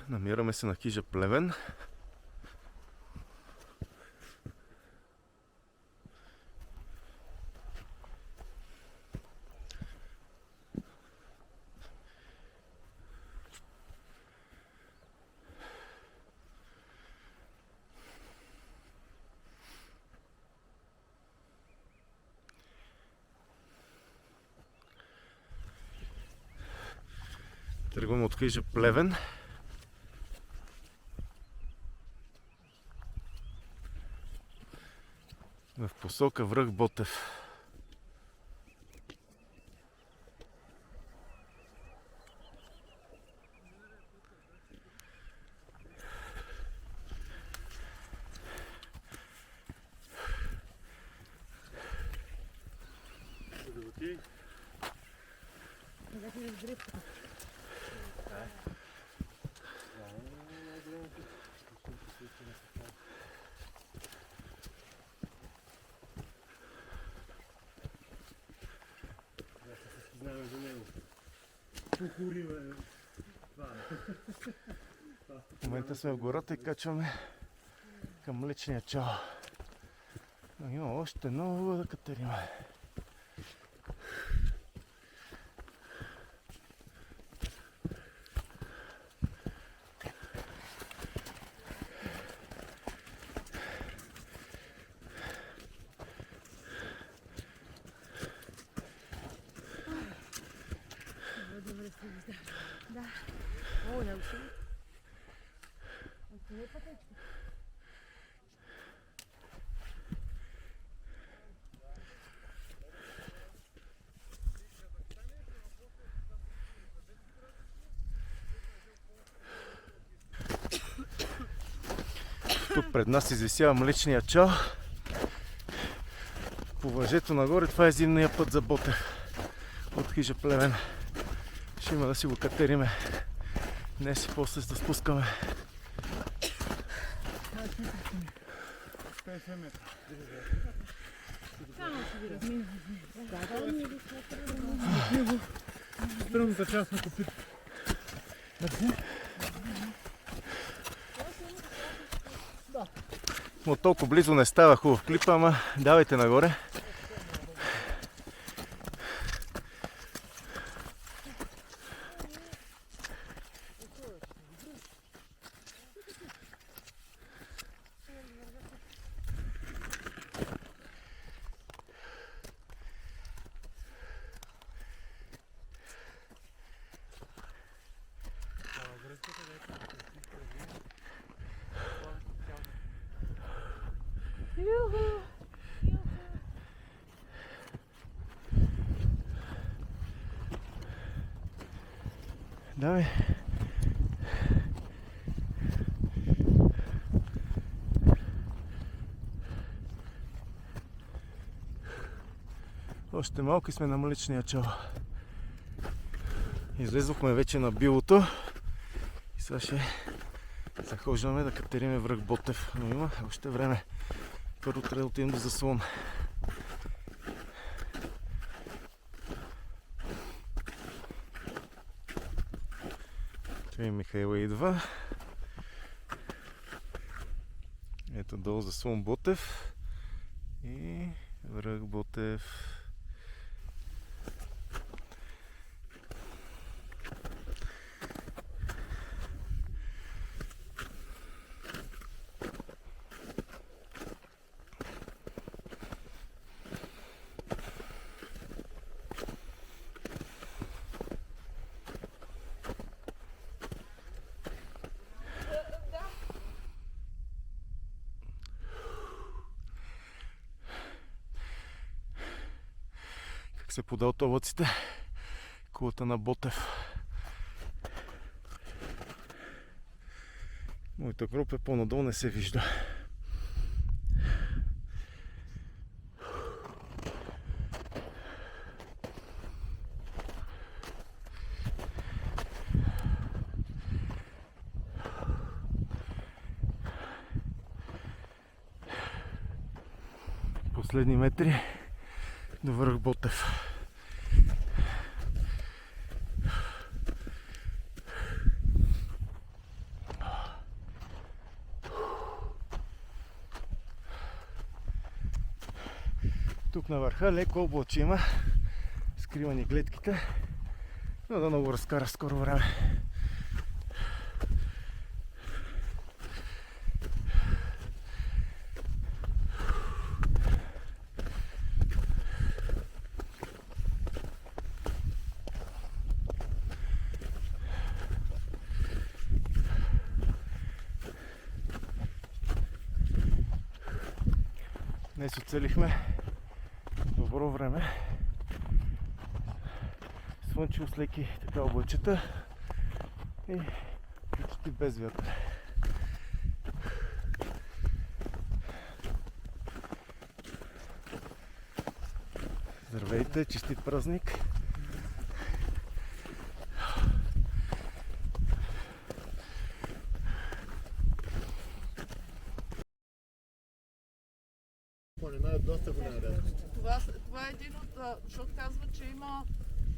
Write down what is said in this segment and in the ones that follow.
Намираме се на хижа Плевен. Тръгваме от хижа Плевен. В посока връх Ботев. Знаем за него. Покурива. В момента сме в гората и качваме към Млечния чал. Но има още много да катериме. Да. О, не уши. Не пътечка. Тук пред нас извисява Млечния чал. По въжето нагоре това е зимния път за Ботев. От хижа Плевен. Ще има да си го катериме. Днес и после да спускаме. 50 метра. Само ще ви разминем. Стръмната част на копит. Но толкова близо не става хубав клипа, ама давайте нагоре. Давай. Още малко и сме на Млечния чал. Излезохме вече на билото и сега ще захождаме да катериме връх Ботев, но има още време. Първо трябва да отидем до заслон. Той Михайла идва. Ето долу заслон Ботев и връх Ботев. Се пода от облаците, кулата на Ботев. Моята група е по-надолу, не се вижда. Последни метри до връх Ботев. Тук на върха леко облаче има. Скривани гледките. Но да много разкара в скоро време. Днес оцелихме добро време. Слънчево с леки така облачета и почти без вятър. Здравейте, честит празник! Планина е доста голяма рядкост. Това е един от... Защото казва, че има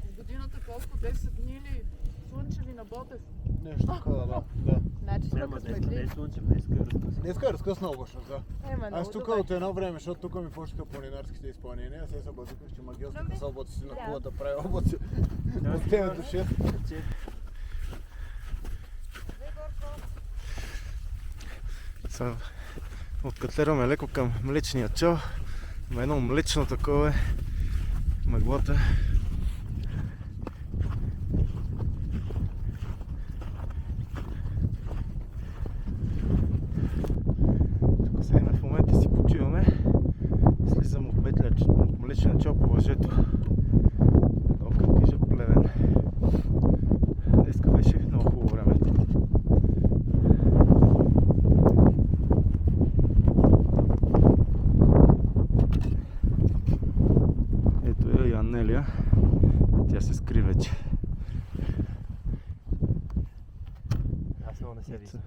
в годината колко 10 дни или слънчеви на Ботев. Нещо такова, да. Значи сме късметли. Днеска е разкъсна облачност, да. Ема, Аз тук от едно време, защото тук ми почнаха планинарските изпълнения, сега се бъдъках, че магиосната са облаци си на кулата прави облаци. От 9 до 6. Сега откатерваме леко към млечния чал. Има едно млечно такова е мъглата. Тук седим в момента си почиваме. Слизам от млечния чал по въжето. Долу към Кижа Плевен. Днеска беше много хубаво времето. Ето е и Анелия. Тя се скри вече. Аз много не се виждам.